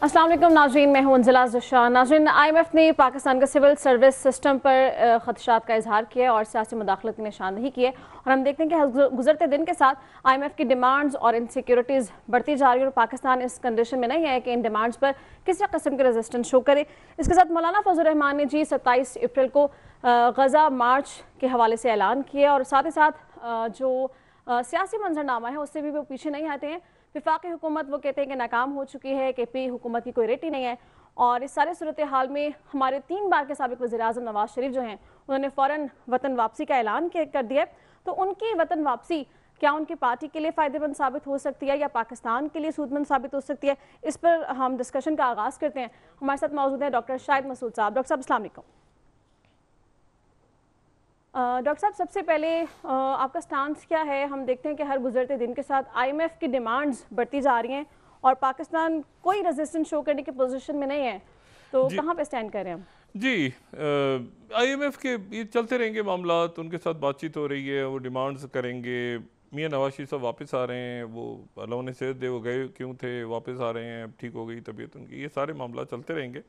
अस्सलाम वालेकुम नाज़रीन, मैं हूं अंजिला ज़ुशान। नाज़रीन, IMF ने पाकिस्तान के सिविल सर्विस सिस्टम पर खदशात का इजहार किया और सियासी मुदाखलत की निशानदही की है। और हम देखते हैं कि गुजरते दिन के साथ IMF की डिमांड्स और इनसिक्योरिटीज़ बढ़ती जा रही है और पाकिस्तान इस कंडीशन में नहीं है कि इन डिमांड्स पर किसी किस्म के रेजिस्टेंस शो करे। इसके साथ मौलाना फजल रहमान ने 27 अप्रैल को गजा मार्च के हवाले से ऐलान किया और साथ ही साथ जो सियासी मंजरनामा है उससे भी वो पीछे नहीं आते हैं। विफाकी हुकूमत वो कहते हैं कि नाकाम हो चुकी है, KP हुकूमत की कोई रेटी नहीं है। और इस सारे सूरत हाल में हमारे 3 बार के साबिक वज़ीर-ए-आज़म नवाज शरीफ जो हैं उन्होंने फ़ौरन वतन वापसी का ऐलान कर दिया। तो उनकी वतन वापसी क्या उनकी पार्टी के लिए फ़ायदेमंद साबित हो सकती है या पाकिस्तान के लिए सूदमंद साबित हो सकती है? इस पर हम डिस्कशन का आगाज़ करते हैं। हमारे साथ मौजूद हैं डॉक्टर शाहिद मसूद साहब। डॉक्टर साहब अस्सलाम वालेकुम। डॉक्टर साहब, सबसे पहले आपका स्टांस क्या है? हम देखते हैं कि हर गुजरते दिन के साथ IMF की डिमांड्स बढ़ती जा रही हैं और पाकिस्तान कोई रेजिस्टेंस शो करने की पोजीशन में नहीं है, तो कहाँ पे स्टैंड कर रहे हैं हम? जी, IMF के ये चलते रहेंगे मामलात, उनके साथ बातचीत हो रही है, वो डिमांड्स करेंगे। मियाँ नवाज शरीफ साहब वापस आ रहे हैं, वो अल्लाह उन्हें सेहत दे, वो गए क्यों थे, वापस आ रहे हैं, ठीक हो गई तबीयत उनकी, ये सारे मामला चलते रहेंगे।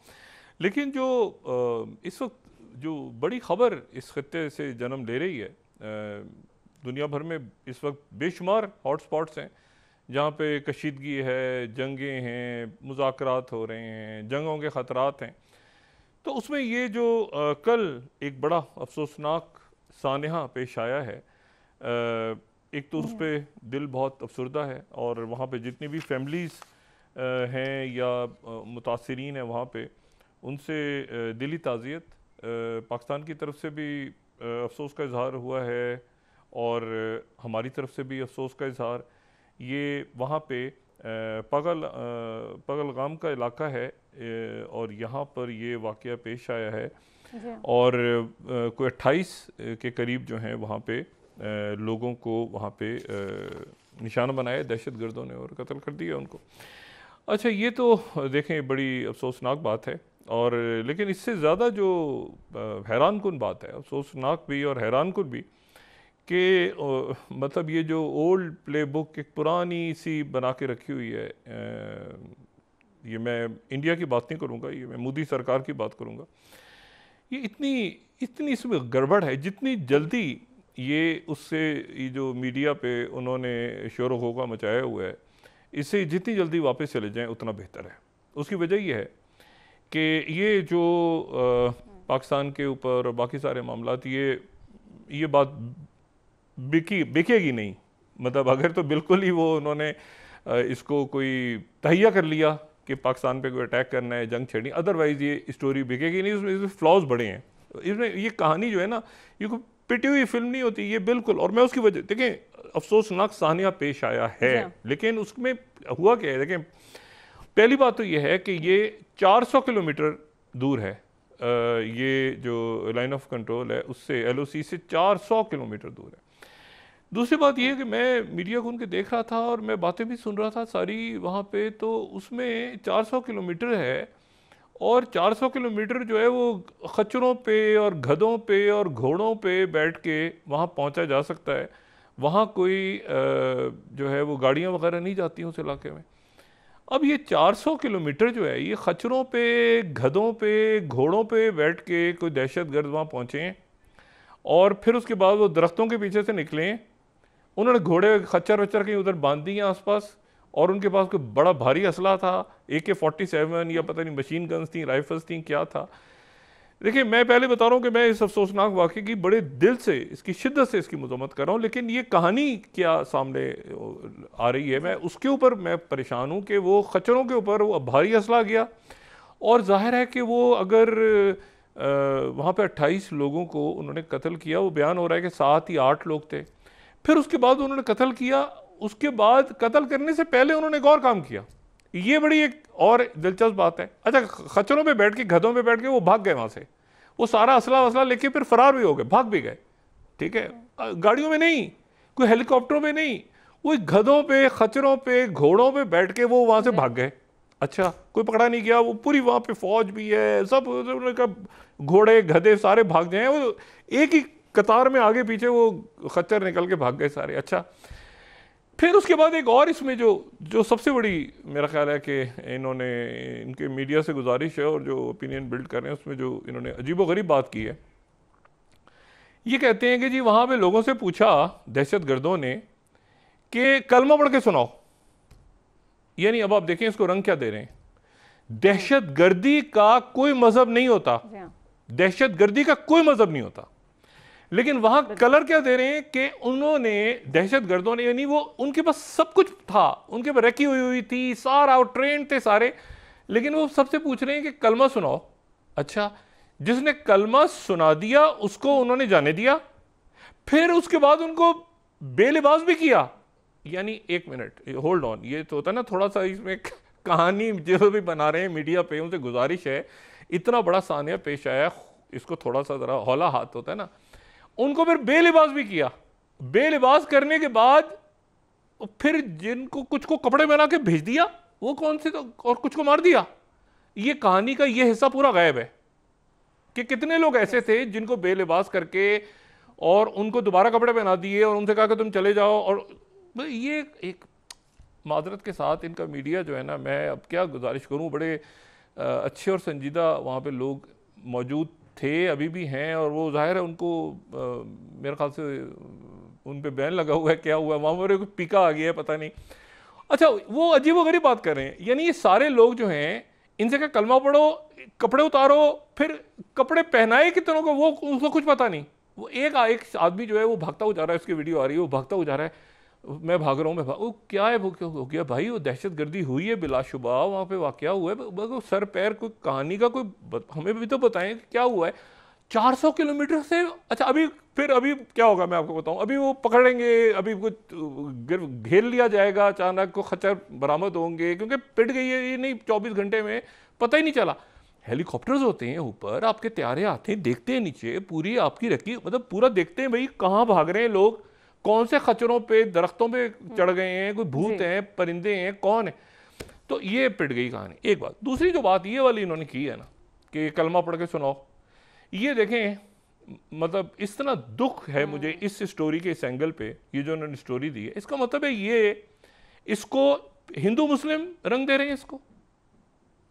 लेकिन जो इस वक्त जो बड़ी ख़बर इस खत्ते से जन्म ले रही है, दुनिया भर में इस वक्त बेशुमार हॉट स्पॉट्स हैं जहाँ पे कशीदगी है, जंगें हैं, मुज़ाकरात हो रहे हैं, जंगों के ख़तरात हैं। तो उसमें ये जो कल एक बड़ा अफसोसनाक सानहा पेश आया है, एक तो उस पर दिल बहुत अफसरदा है और वहाँ पे जितनी भी फैमिलीज़ हैं या मुतासरीन हैं वहाँ पे, उनसे दिली ताज़ियत। पाकिस्तान की तरफ से भी अफसोस का इजहार हुआ है और हमारी तरफ से भी अफसोस का इजहार। ये वहाँ पे पगलगाम का इलाका है और यहाँ पर ये वाक़या पेश आया है और कोई 28 के करीब जो हैं वहाँ पे लोगों को वहाँ पे निशाना बनाया दहशतगर्दों ने और कत्ल कर दिया उनको। अच्छा, ये तो देखें बड़ी अफसोसनाक बात है और लेकिन इससे ज़्यादा जो हैरान कुन बात है, अफसोसनाक भी और हैरान कुन भी, कि मतलब ये जो ओल्ड प्ले बुक एक पुरानी सी बना के रखी हुई है, ये मैं इंडिया की बात नहीं करूँगा, ये मैं मोदी सरकार की बात करूँगा। ये इतनी इसमें गड़बड़ है, जितनी जल्दी ये उससे ये जो मीडिया पे उन्होंने शोर होगा मचाया हुआ है, इससे जितनी जल्दी वापस चले जाएं उतना बेहतर है। उसकी वजह ये है कि ये जो पाकिस्तान के ऊपर और बाकी सारे मामलात, ये बात बिकेगी नहीं। मतलब अगर तो बिल्कुल ही वो उन्होंने इसको कोई तहिया कर लिया कि पाकिस्तान पे कोई अटैक करना है, जंग छेड़नी, अदरवाइज़ ये स्टोरी बिकेगी नहीं। इसमें फ्लॉज बड़े हैं इसमें। ये कहानी जो है ना, ये कोई पिटी हुई फिल्म नहीं होती ये बिल्कुल। और मैं उसकी वजह, देखें अफसोसनाक सानिया पेश आया है, लेकिन उसमें हुआ क्या है। देखें, पहली बात तो ये है कि ये 400 किलोमीटर दूर है, ये जो लाइन ऑफ कंट्रोल है उससे, LOC से 400 किलोमीटर दूर है। दूसरी बात ये है कि मैं मीडिया को उनके देख रहा था और मैं बातें भी सुन रहा था सारी वहाँ पे, तो उसमें 400 किलोमीटर है और 400 किलोमीटर जो है वो खच्चरों पे और गधों पे और घोड़ों पे बैठ के वहाँ पहुँचा जा सकता है। वहाँ कोई जो है वो गाड़ियाँ वगैरह नहीं जाती उस इलाके में। अब ये 400 किलोमीटर जो है, ये खच्चरों पे, गधों पे, घोड़ों पे बैठ के कोई दहशतगर्द वहाँ पहुँचे और फिर उसके बाद वो दरख्तों के पीछे से निकले। उन्होंने घोड़े खच्चर वच्चर कहीं उधर बांध दिए आसपास और उनके पास कोई बड़ा भारी असला था, AK-47 या पता नहीं मशीन गन्स थी, राइफल्स थी, क्या था। देखिए, मैं पहले बता रहा हूँ कि मैं इस अफसोसनाक वाक़े की बड़े दिल से, इसकी शिद्दत से इसकी मज़म्मत कर रहा हूँ, लेकिन ये कहानी क्या सामने आ रही है, मैं उसके ऊपर मैं परेशान हूँ कि वो खच्चरों के ऊपर वो भारी असला गया और जाहिर है कि वो अगर वहाँ पे 28 लोगों को उन्होंने कत्ल किया, वो बयान हो रहा है कि 7 या 8 लोग थे, फिर उसके बाद उन्होंने कत्ल किया, उसके बाद कत्ल करने से पहले उन्होंने एक और काम किया। ये बड़ी एक और दिलचस्प बात है। अच्छा, खच्चरों पे बैठ के, गधों पे बैठ के वो भाग गए वहाँ से, वो सारा असला वसला लेके फिर फरार भी हो गए, भाग भी गए, ठीक है, गाड़ियों में नहीं, कोई हेलीकॉप्टरों में नहीं, वो गधों पे, खच्चरों पे, घोड़ों पे बैठ के वो वहाँ से भाग गए। अच्छा, कोई पकड़ा नहीं गया, वो पूरी वहाँ पे फौज भी है, सब घोड़े गधे सारे भाग जाए, वो एक ही कतार में आगे पीछे वो खच्चर निकल के भाग गए सारे। अच्छा, फिर उसके बाद एक और इसमें जो सबसे बड़ी मेरा ख्याल है कि इन्होंने, इनके मीडिया से गुजारिश है और जो ओपिनियन बिल्ड कर रहे हैं उसमें जो इन्होंने अजीबोगरीब बात की है, ये कहते हैं कि जी वहाँ पे लोगों से पूछा दहशतगर्दों ने कि कलमा पढ़ के सुनाओ। यानी अब आप देखें इसको रंग क्या दे रहे हैं। दहशतगर्दी का कोई मजहब नहीं होता, दहशतगर्दी का कोई मजहब नहीं होता, लेकिन वहां कलर क्या दे रहे हैं कि उन्होंने, दहशतगर्दों ने, यानी वो उनके पास सब कुछ था, उनके पास रखी हुई थी, सारा ट्रेन थे सारे, लेकिन वो सबसे पूछ रहे हैं कि कलमा सुनाओ। अच्छा, जिसने कलमा सुना दिया उसको उन्होंने जाने दिया, फिर उसके बाद उनको बेलिबास भी किया। यानी एक मिनट, होल्ड ऑन, ये तो होता है ना थोड़ा सा इसमें कहानी जो भी बना रहे हैं मीडिया पे, उनसे गुजारिश है, इतना बड़ा सानिया पेश आया, इसको थोड़ा सा जरा हौला हाथ होता है ना। उनको फिर बेलिबास भी किया, बेलिबास करने के बाद फिर जिनको कुछ को कपड़े बना के भेज दिया, वो कौन से, तो और कुछ को मार दिया। ये कहानी का ये हिस्सा पूरा गायब है कि कितने लोग ऐसे थे जिनको बेलिबास करके और उनको दोबारा कपड़े पहना दिए और उनसे कहा कि तुम चले जाओ। और ये एक माजरत के साथ इनका मीडिया जो है ना, मैं अब क्या गुजारिश करूं, बड़े अच्छे और संजीदा वहाँ पे लोग मौजूद थे, अभी भी हैं, और वो जाहिर है उनको मेरे ख्याल से उन पे बैन लगा हुआ है, क्या हुआ वहाँ पर, कोई पीका आ गया है पता नहीं। अच्छा, वो अजीबोगरीब बात कर रहे हैं। यानी ये सारे लोग जो हैं, इनसे क्या कलमा पढ़ो, कपड़े उतारो, फिर कपड़े पहनाए कितनों को, वो उसको कुछ पता नहीं। वो एक आदमी जो है वो भागता हुआ जा रहा है, उसकी वीडियो आ रही है, वो भागता हुआ जा रहा है, मैं भाग रहा हूँ, वो क्या है, वो क्या हो गया भाई, वो दहशतगर्दी हुई है बिलाशुबा, वहाँ पे वाकया हुआ है, सर पैर कोई कहानी का कोई हमें भी तो बताएं क्या हुआ है। 400 किलोमीटर से, अच्छा अभी क्या होगा मैं आपको बताऊं, अभी वो पकड़ेंगे, अभी कुछ घेर लिया जाएगा, अचानक को खच्चर बरामद होंगे, क्योंकि पिट गई है ये नहीं 24 घंटे में, पता ही नहीं चला। हेलीकॉप्टर्स होते हैं ऊपर, आपके त्यारे आते हैं, देखते हैं नीचे पूरी आपकी रखी, मतलब पूरा देखते हैं भाई कहाँ भाग रहे हैं लोग, कौन से खच्चरों पे, दरख्तों पे चढ़ गए हैं, कोई भूत हैं, परिंदे हैं, कौन है। तो ये पिट गई कहानी, एक बात। दूसरी जो बात ये वाली इन्होंने की है ना कि कलमा पढ़ के सुनाओ, ये देखें, मतलब इस तरह दुख है मुझे इस स्टोरी के, इस एंगल पे ये जो उन्होंने स्टोरी दी है, इसका मतलब है ये इसको हिंदू मुस्लिम रंग दे रहे हैं इसको।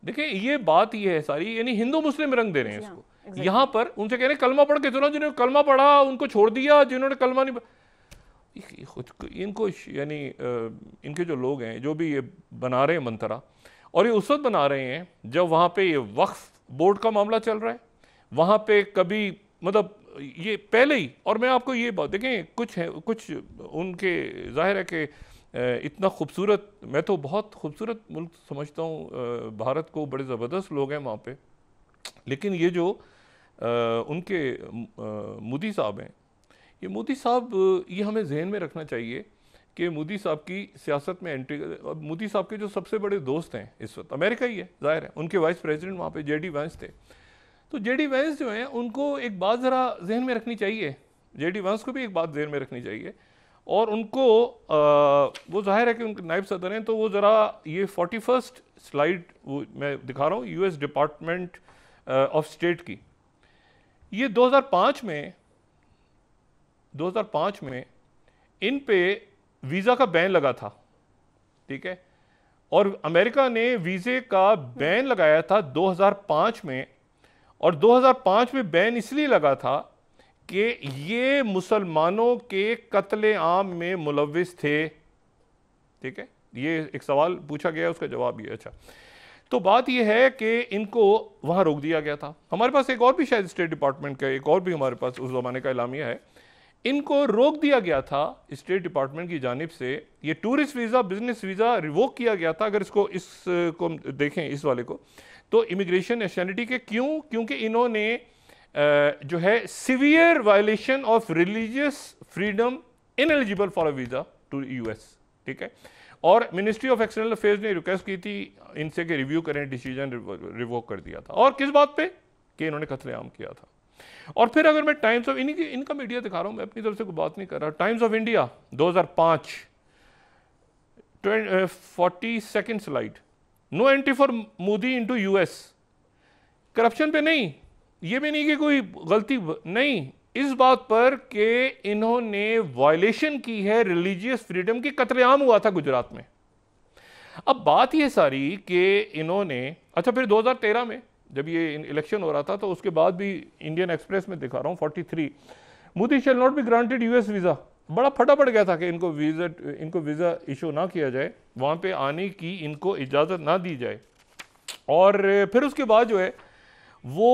देखिए ये बात ये है सारी, यानी हिंदू मुस्लिम रंग दे रहे हैं इसको। यहाँ पर उनसे कह रहे हैं कलमा पढ़ के सुनाओ, जिन्होंने कलमा पढ़ा उनको छोड़ दिया, जिन्होंने कलमा नहीं, इनको यानी इनके जो लोग हैं जो भी ये बना रहे हैं मंतरा, और ये उस वक्त बना रहे हैं जब वहाँ पे ये वक्फ बोर्ड का मामला चल रहा है, वहाँ पे कभी मतलब ये पहले ही। और मैं आपको ये बात देखें, कुछ उनके जाहिर है कि इतना खूबसूरत, मैं तो बहुत खूबसूरत मुल्क समझता हूँ भारत को, बड़े ज़बरदस्त लोग हैं वहाँ पे, लेकिन ये जो उनके मोदी साहब हैं, ये मोदी साहब, ये हमें जहन में रखना चाहिए कि मोदी साहब की सियासत में एंट्री, मोदी साहब के जो सबसे बड़े दोस्त हैं इस वक्त अमेरिका ही है, जाहिर है, उनके वाइस प्रेसिडेंट वहाँ पे जेडी वैंस थे। तो जेडी वैंस जो हैं उनको एक बात ज़रा जहन में रखनी चाहिए, जेडी वैंस को भी एक बात जहन में रखनी चाहिए, और उनको वो जाहिर है कि उनके नायब सदर हैं, तो वो ज़रा ये 41st स्लाइड वो मैं दिखा रहा हूँ, US डिपार्टमेंट ऑफ स्टेट की, ये 2005 में इन पे वीज़ा का बैन लगा था, ठीक है, और अमेरिका ने वीज़े का बैन लगाया था 2005 में, और 2005 में बैन इसलिए लगा था कि ये मुसलमानों के कत्ले आम में मुलव्विस थे, ठीक है, ये एक सवाल पूछा गया, उसका जवाब ये। अच्छा, तो बात ये है कि इनको वहाँ रोक दिया गया था। हमारे पास एक और भी शायद स्टेट डिपार्टमेंट का, एक और भी हमारे पास उस ज़माने का एलामिया है, इनको रोक दिया गया था स्टेट डिपार्टमेंट की जानिब से, ये tourist visa, business visa revoke किया गया था। अगर इसको देखें इस वाले को, तो इमिग्रेशन नेशनलिटी के, क्यों? क्योंकि इन्होंने जो है severe violation of religious freedom ineligible for a visa to US, ठीक है, और मिनिस्ट्री ऑफ एक्सटर्नल अफेयर्स ने रिक्वेस्ट की थी इनसे कि रिव्यू करें, डिसीजन रिवोक कर दिया था। और किस बात पे? कि इन्होंने कत्लेआम किया था। और फिर अगर मैं टाइम्स ऑफ, इनका मीडिया दिखा रहा हूँ, मैं अपनी तरफ से कोई बात नहीं कर रहा, Times of India 2005 42nd slide, no entry for Modi into US। Corruption पे नहीं, ये भी नहीं कि कोई गलती नहीं, इस बात पर कि इन्होंने वायलेशन की है रिलीजियस फ्रीडम की, कत्लेआम हुआ था गुजरात में। अब बात ये सारी कि इन्होंने, अच्छा फिर 2013 में जब ये इलेक्शन हो रहा था तो उसके बाद भी इंडियन एक्सप्रेस में दिखा रहा हूँ 43, Modi shall not be granted US visa. बड़ा फटा पड़ गया था कि इनको वीज़ा इशू ना किया जाए, वहाँ पे आने की इनको इजाज़त ना दी जाए। और फिर उसके बाद जो है वो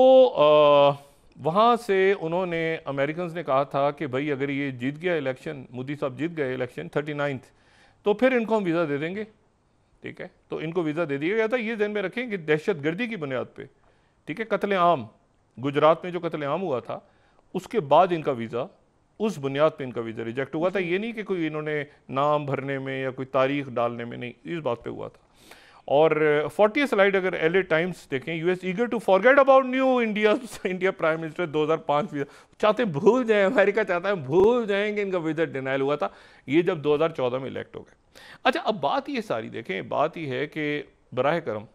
वहाँ से उन्होंने, अमेरिकन ने कहा था कि भाई अगर ये जीत गया इलेक्शन, मोदी साहब जीत गए इलेक्शन 39th, तो फिर इनको हम वीज़ा दे देंगे, ठीक है। तो इनको वीज़ा दे दिया गया था। ये ध्यान में रखें कि दहशतगर्दी की बुनियाद पे, ठीक है, कत्लेआम, गुजरात में जो कत्लेआम हुआ था उसके बाद इनका वीज़ा, उस बुनियाद पे इनका वीज़ा रिजेक्ट हुआ था। ये नहीं कि कोई इन्होंने नाम भरने में या कोई तारीख डालने में, नहीं, इस बात पे हुआ था। और 40 स्लाइड अगर एलए टाइम्स देखें, US eager to forget about new India prime minister 2005 visa, चाहते भूल जाए, अमेरिका चाहता है भूल जाएंगे इनका वीज़ा डिनाइल हुआ था, ये जब 2014 में इलेक्ट हो गए। अच्छा, अब बात ये सारी देखें, बात ये है कि बराह करम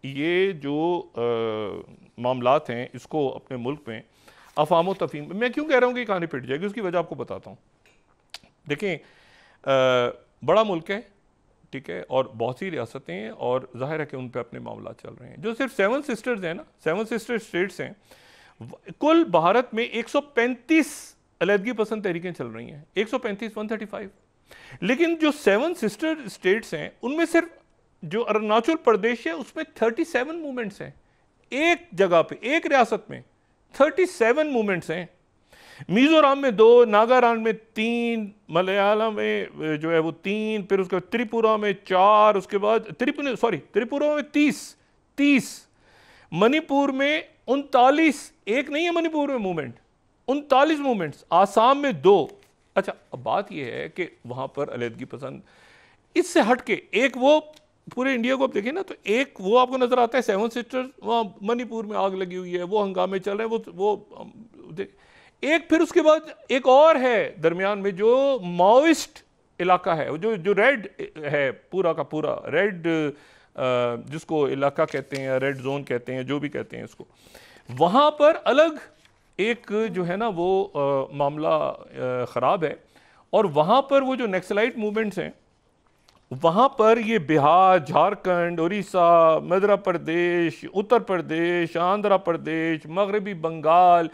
ये जो मामलात हैं इसको अपने मुल्क में अफाम तफहीम, मैं क्यों कह रहा हूँ कि कहानी पिट जाएगी, उसकी वजह आपको बताता हूँ। देखें, बड़ा मुल्क है, ठीक है, और बहुत सी रियासतें हैं और जाहिर है कि उन पे अपने मामला चल रहे हैं। जो सिर्फ 7 सिस्टर्स हैं ना, 7 सिस्टर स्टेट्स हैं, कुल भारत में 135 अलहदगी पसंद तहरीकें चल रही हैं, 135, 135। लेकिन जो 7 सिस्टर स्टेट्स हैं उनमें सिर्फ जो अरुणाचल प्रदेश है उसमें 37 मूवमेंट्स हैं, एक जगह पे, एक रियासत में 37 मूवमेंट्स हैं। मिजोरम में 2, नागालैंड में 3, मलयालम में जो है वो 3, फिर उसके बाद त्रिपुरा में 4, उसके बाद त्रिपुरा में 30, मणिपुर में 39, एक नहीं है मणिपुर में मूवमेंट, 39 मूवमेंट्स, आसाम में 2। अच्छा, अब बात यह है कि वहां पर अलहदगी पसंद, इससे हटके एक वो पूरे इंडिया को आप देखें ना, तो एक वो आपको नजर आता है 7 सिस्टर्स, वहां मणिपुर में आग लगी हुई है, वो हंगामे चल रहे हैं, वो एक, फिर उसके बाद एक और है दरमियान में जो माओइस्ट इलाका है, जो रेड है, पूरा का पूरा रेड, जिसको इलाका कहते हैं या रेड जोन कहते हैं, जो भी कहते हैं इसको, वहाँ पर अलग एक जो है ना वो मामला ख़राब है। और वहाँ पर वो जो नक्सलाइट मूवमेंट्स हैं, वहाँ पर ये बिहार, झारखंड, उड़ीसा, मध्य प्रदेश, उत्तर प्रदेश, आंध्र प्रदेश, मगरबी बंगाल,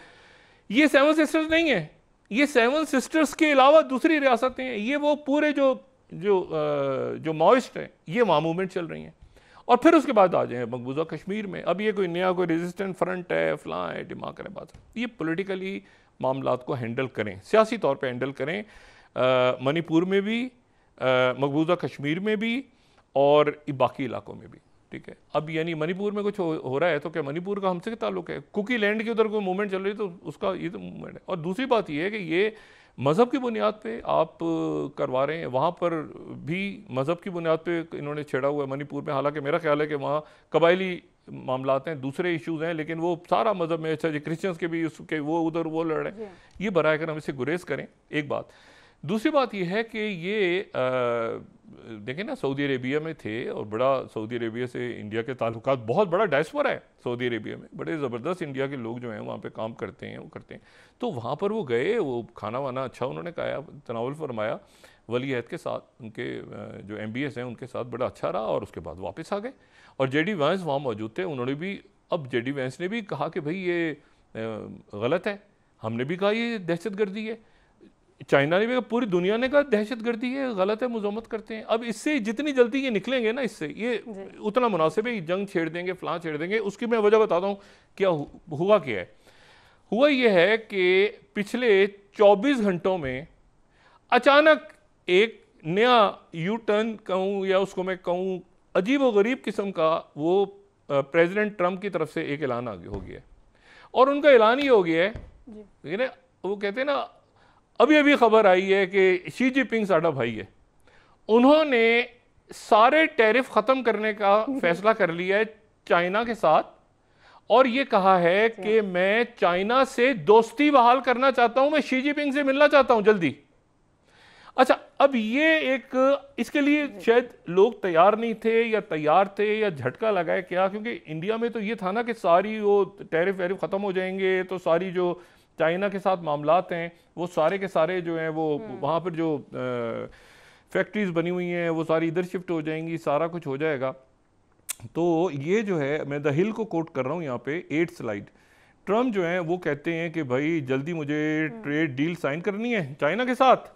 ये 7 सिस्टर्स नहीं है, ये 7 सिस्टर्स के अलावा दूसरी रियासतें हैं, ये वो पूरे जो माओइस्ट हैं, ये वहाँ मूवमेंट चल रही हैं। और फिर उसके बाद आ जाए मकबूजा कश्मीर में, अब ये कोई नया कोई रेजिस्टेंट फ्रंट है, फलां है, दिमाग करें बात, ये पॉलिटिकली मामलात को हैंडल करें, सियासी तौर पे हैंडल करें, मणिपुर में भी, मकबूजा कश्मीर में भी और बाकी इलाकों में भी, ठीक है। अब यानी मणिपुर में कुछ हो रहा है तो क्या मणिपुर का हमसे ताल्लुक है? कुकी लैंड के उधर कोई मूवमेंट चल रही है तो उसका ये तो मूवमेंट है। और दूसरी बात ये है कि ये मज़हब की बुनियाद पे आप करवा रहे हैं, वहाँ पर भी मज़हब की बुनियाद पे इन्होंने छेड़ा हुआ है मणिपुर में। हालांकि मेरा ख्याल है कि वहाँ कबायली मामलात हैं, दूसरे इश्यूज़ हैं, लेकिन वो सारा मज़हब में, अच्छा जी क्रिश्चियंस के भी उसके वो उधर वो लड़ रहे हैं, ये बराए कर हम इससे गुरेज करें, एक बात। दूसरी बात यह है कि ये देखें ना, सऊदी अरेबिया में थे और बड़ा सऊदी अरेबिया से इंडिया के ताल्लुकात, बहुत बड़ा डायस्पोरा है सऊदी अरेबिया में, बड़े ज़बरदस्त इंडिया के लोग जो हैं वहाँ पे काम करते हैं, वो करते हैं। तो वहाँ पर वो गए, वो खाना वाना अच्छा उन्होंने खाया, तनावुल फरमाया वली अहद के साथ, उनके जो MBS हैं उनके साथ बड़ा अच्छा रहा, और उसके बाद वापस आ गए। और JD वैंस वहाँ मौजूद थे, उन्होंने भी, अब JD वैंस ने भी कहा कि भाई ये गलत है, हमने भी कहा ये दहशतगर्दी है, चाइना ने भी, पूरी दुनिया ने कहा दहशतगर्दी है, गलत है, मुज़म्मत करते हैं। अब इससे जितनी जल्दी ये निकलेंगे ना, इससे ये उतना मुनासिब है, जंग छेड़ देंगे, फलां छेड़ देंगे। उसकी मैं वजह बताता हूँ क्या हुआ। क्या है हुआ, ये है कि पिछले 24 घंटों में अचानक एक नया यू टर्न कहूँ या उसको मैं कहूँ अजीब व गरीब किस्म का, वो प्रेसिडेंट ट्रंप की तरफ से एक ऐलान हो गया है। और उनका ऐलान ये हो गया है, वो कहते हैं ना, अभी अभी खबर आई है कि शी जिनपिंग साडा भाई है, उन्होंने सारे टैरिफ ख़त्म करने का फैसला कर लिया है चाइना के साथ, और ये कहा है कि मैं चाइना से दोस्ती बहाल करना चाहता हूं, मैं शी जिनपिंग से मिलना चाहता हूं जल्दी। अच्छा, अब ये एक, इसके लिए शायद लोग तैयार नहीं थे या तैयार थे या झटका लगाए क्या, क्योंकि इंडिया में तो ये था ना कि सारी वो टैरिफ वैरिफ ख़त्म हो जाएंगे तो सारी जो चाइना के साथ मामलात हैं वो सारे के सारे जो हैं वो वहाँ पर जो फैक्ट्रीज बनी हुई हैं वो सारी इधर शिफ्ट हो जाएंगी, सारा कुछ हो जाएगा। तो ये जो है, मैं द हिल को कोट कर रहा हूँ यहाँ पे 8 स्लाइड। ट्रम्प जो है वो कहते हैं कि भाई जल्दी मुझे ट्रेड डील साइन करनी है चाइना के साथ,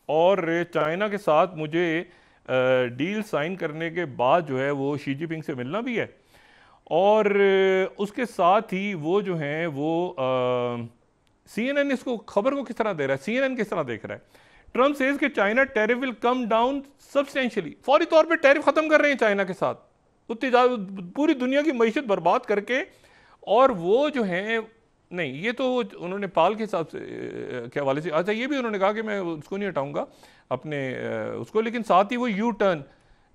और चाइना के साथ मुझे डील साइन करने के बाद जो है वो शी जिनपिंग से मिलना भी है, और उसके साथ ही वो जो हैं वो CNN इसको खबर को किस तरह दे रहा है, CNN किस तरह देख रहा है। ट्रम्प सेज कि China tariff will come down substantially, फौरी तौर पे टैरिफ खत्म कर रहे हैं चाइना के साथ, पूरी दुनिया की मईशत बर्बाद करके। और वो जो है नहीं, ये तो उन्होंने पाल के हिसाब से के हवाले से, अच्छा ये भी उन्होंने कहा कि मैं उसको नहीं हटाऊंगा अपने उसको, लेकिन साथ ही वो यू टर्न,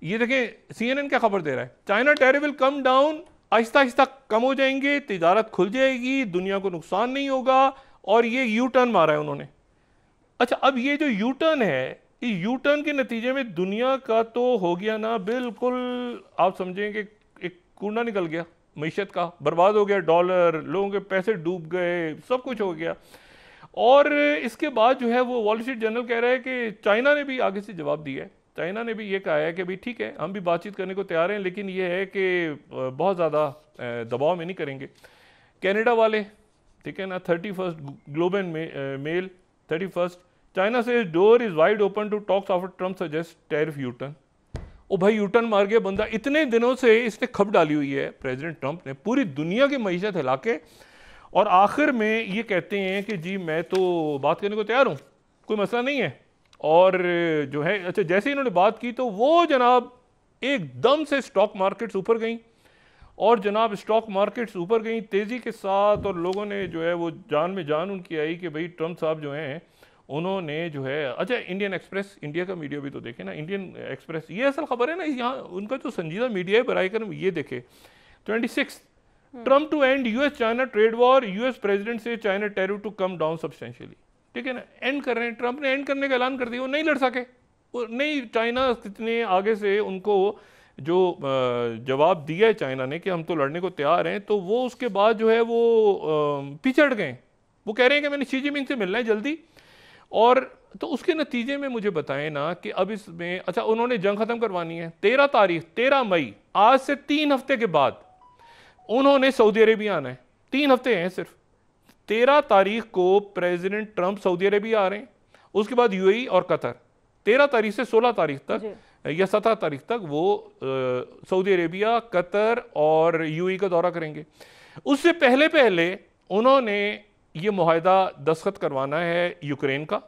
ये देखें CNN क्या खबर दे रहा है, China tariff will come down, Aahista Aahista कम हो जाएंगे, तिजारत खुल जाएगी, दुनिया को नुकसान नहीं होगा, और ये यू टर्न मारा है उन्होंने। अच्छा, अब ये जो यू टर्न है, इस यू टर्न के नतीजे में दुनिया का तो हो गया ना बिल्कुल, आप समझें कि एक कूड़ा निकल गया, मईशत का बर्बाद हो गया, डॉलर, लोगों के पैसे डूब गए, सब कुछ हो गया। और इसके बाद जो है वो वॉल स्ट्रीट जर्नल कह रहा है कि चाइना ने भी आगे से जवाब दिया है, चाइना ने भी ये कहा है कि भाई ठीक है हम भी बातचीत करने को तैयार हैं, लेकिन ये है कि बहुत ज़्यादा दबाव में नहीं करेंगे। कनाडा वाले ठीक है ना, 31 ग्लोब एंड मेल 31, चाइना से door is wide open to talks after Trump suggest tariff U turn. ओ भाई यू टर्न मार गया बंदा, इतने दिनों से इसने खप डाली हुई है प्रेसिडेंट ट्रंप ने पूरी दुनिया की मईशत हिला के, और आखिर में ये कहते हैं कि जी मैं तो बात करने को तैयार हूँ, कोई मसला नहीं है। और जो है अच्छा, जैसे इन्होंने बात की तो वो जनाब एकदम से स्टॉक मार्केट्स ऊपर गई, और जनाब स्टॉक मार्केट्स ऊपर गई तेज़ी के साथ, और लोगों ने जो है वो जान में जान उनकी आई कि भाई ट्रंप साहब जो हैं उन्होंने जो है, अच्छा इंडियन एक्सप्रेस, इंडिया का मीडिया भी तो देखे ना, इंडियन एक्सप्रेस, ये असल खबर है ना, यहाँ उनका जो संजीदा मीडिया है बराए करम, ये देखे 26 Trump two and US China trade war, US president says China tariff to come down substantially. ठीक है ना, एंड कर रहे हैं, ट्रंप ने एंड करने का ऐलान कर दिया, वो नहीं लड़ सके, वो नहीं, चाइना कितने आगे से उनको जो जवाब दिया है चाइना ने कि हम तो लड़ने को तैयार हैं, तो वो उसके बाद जो है वो पीछे हट गए, वो कह रहे हैं कि मैंने शी जिनपिंग से मिलना है जल्दी। और तो उसके नतीजे में मुझे बताएं ना कि अब इसमें, अच्छा उन्होंने जंग खत्म करवानी है, 13 मई, आज से 3 हफ्ते के बाद उन्होंने सऊदी अरेबिया आना है, 3 हफ्ते हैं सिर्फ। 13 तारीख को प्रेसिडेंट ट्रंप सऊदी अरेबिया आ रहे हैं, उसके बाद यूएई और कतर, 13 तारीख से 16 तारीख तक या 17 तारीख तक वो सऊदी अरेबिया, कतर और यूएई का दौरा करेंगे। उससे पहले पहले उन्होंने ये मुआहदा दस्तखत करवाना है यूक्रेन का।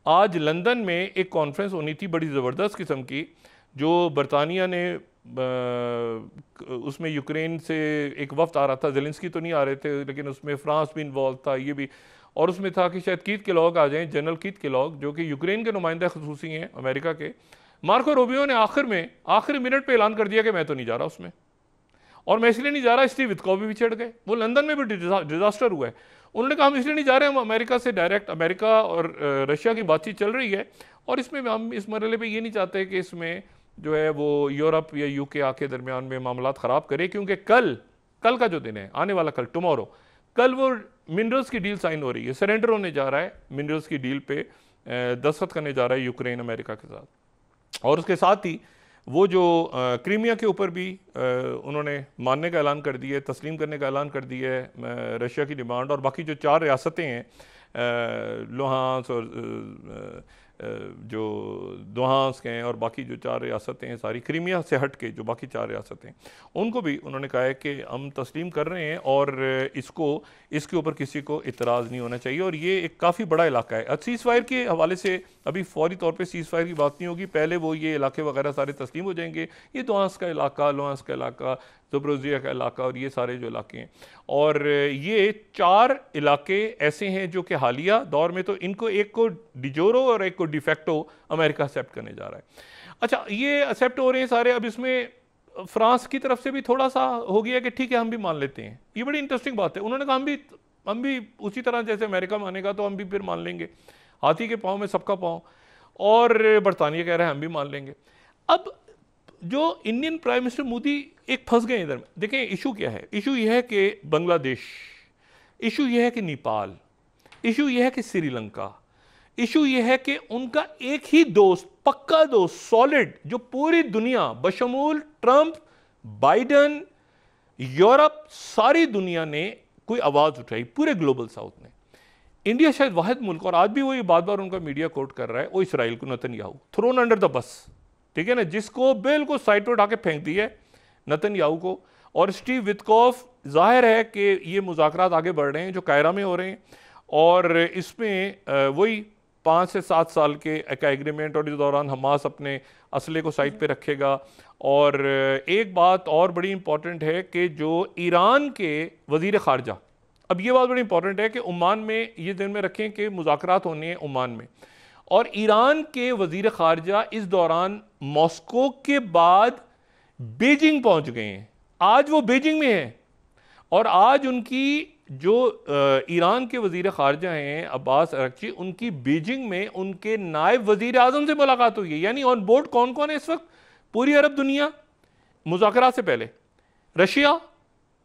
आज लंदन में एक कॉन्फ्रेंस होनी थी बड़ी ज़बरदस्त किस्म की, जो बरतानिया ने उसमें यूक्रेन से एक वफ्द आ रहा था, ज़ेलेंस्की तो नहीं आ रहे थे, लेकिन उसमें फ्रांस भी इन्वॉल्व था, ये भी, और उसमें था कि शायद कीथ केलॉग आ जाएं, जनरल कीथ केलॉग जो कि यूक्रेन के नुमाइंदा खसूसी हैं अमेरिका के। मार्को रूबियो ने आखिरी मिनट पे ऐलान कर दिया कि मैं तो नहीं जा रहा उसमें, और मैं इसलिए नहीं जा रहा, स्टीव वित्कोव भी चढ़ गए, वो लंदन में भी डिजास्टर हुआ है। उन्होंने कहा हम इसलिए नहीं जा रहे, हम अमेरिका से डायरेक्ट, अमेरिका और रशिया की बातचीत चल रही है, और इसमें हम इस मरहले पे ये नहीं चाहते कि इसमें जो है वो यूरोप या यूके आके दरमियान में मामलात ख़राब करे, क्योंकि कल का जो दिन है, आने वाला कल, टुमारो, कल वो मिनरल्स की डील साइन हो रही है, सरेंडर होने जा रहा है मिनरल्स की डील पे, दस्तखत करने जा रहा है यूक्रेन अमेरिका के साथ। और उसके साथ ही वो जो क्रीमिया के ऊपर भी उन्होंने मानने का ऐलान कर दिया है, तस्लीम करने का ऐलान कर दिया है रशिया की डिमांड, और बाकी जो 4 रियासतें हैं, लुहांस और जो दुहांस्क हैं, और बाकी जो 4 रियासतें हैं सारी क्रीमिया से हट के जो बाकी 4 रियासतें, उनको भी उन्होंने कहा है कि हम तस्लीम कर रहे हैं, और इसके ऊपर किसी को इतराज़ नहीं होना चाहिए, और ये एक काफ़ी बड़ा इलाका है। सीज़ फायर के हवाले से अभी फौरी तौर पे सीज़ फायर की बात नहीं होगी, पहले वो ये इलाके वगैरह सारे तस्लीम हो जाएंगे, ये दुहांस्क का इलाका, लुहांस्क का इलाका, ज़पोरिज़िया का इलाका, और ये सारे जो इलाके हैं, और ये 4 इलाके ऐसे हैं जो कि हालिया दौर में तो इनको, एक को डिजोरो और एक को डिफेक्टो अमेरिका एक्सेप्ट करने जा रहा है। अच्छा, ये एक्सेप्ट हो रहे हैं सारे, अब इसमें फ्रांस की तरफ से भी थोड़ा सा हो गया कि ठीक है हम भी मान लेते हैं, ये बड़ी इंटरेस्टिंग बात है। उन्होंने कहा हम भी उसी तरह जैसे अमेरिका मानेगा तो हम भी फिर मान लेंगे, हाथी के पाँव में सबका पाँव, और बरतानिया कह रहा है हम भी मान लेंगे। अब जो इंडियन प्राइम मिनिस्टर मोदी एक फंस गए इधर में। देखें इशू क्या है, इशू यह है कि बांग्लादेश, इशू यह है कि नेपाल, इशू यह है कि श्रीलंका, इशू यह है कि उनका एक ही दोस्त, पक्का दोस्त, सॉलिड, जो पूरी दुनिया बशमूल ट्रंप, बाइडन, यूरोप, सारी दुनिया ने कोई आवाज उठाई, पूरे ग्लोबल साउथ ने। इंडिया शायद वाहिद मुल्क, और आज भी वो ये बार बार उनका मीडिया कोट कर रहा है, वो इसराइल को, Netanyahu throne under the bus, ठीक है ना, जिसको बिल्कुल साइड पर उठा के फेंक दिया है नेतन्याहू को। और स्टीव विटकॉफ, जाहिर है कि ये मुज़ाकरात आगे बढ़ रहे हैं जो कायरा में हो रहे हैं, और इसमें वही 5 से 7 साल के एक एग्रीमेंट, और इस दौरान हमास अपने असले को साइड पे रखेगा। और एक बात और बड़ी इंपॉर्टेंट है कि जो ईरान के वजीर खारजा, अब ये बात बड़ी इंपॉर्टेंट है कि ओमान में, ये दिन में रखें कि मुज़ाकरात होने हैं ओमान में, और ईरान के वजीर खारजा इस दौरान मॉस्को के बाद बीजिंग पहुंच गए हैं। आज वो बीजिंग में है, और आज उनकी जो ईरान के वजीर खारजा हैं अब्बास अरगची, उनकी बीजिंग में उनके नायब वजीर आजम से मुलाकात हुई है। यानी ऑन बोर्ड कौन कौन है इस वक्त? पूरी अरब दुनिया मुज़ाकरात से पहले, रशिया,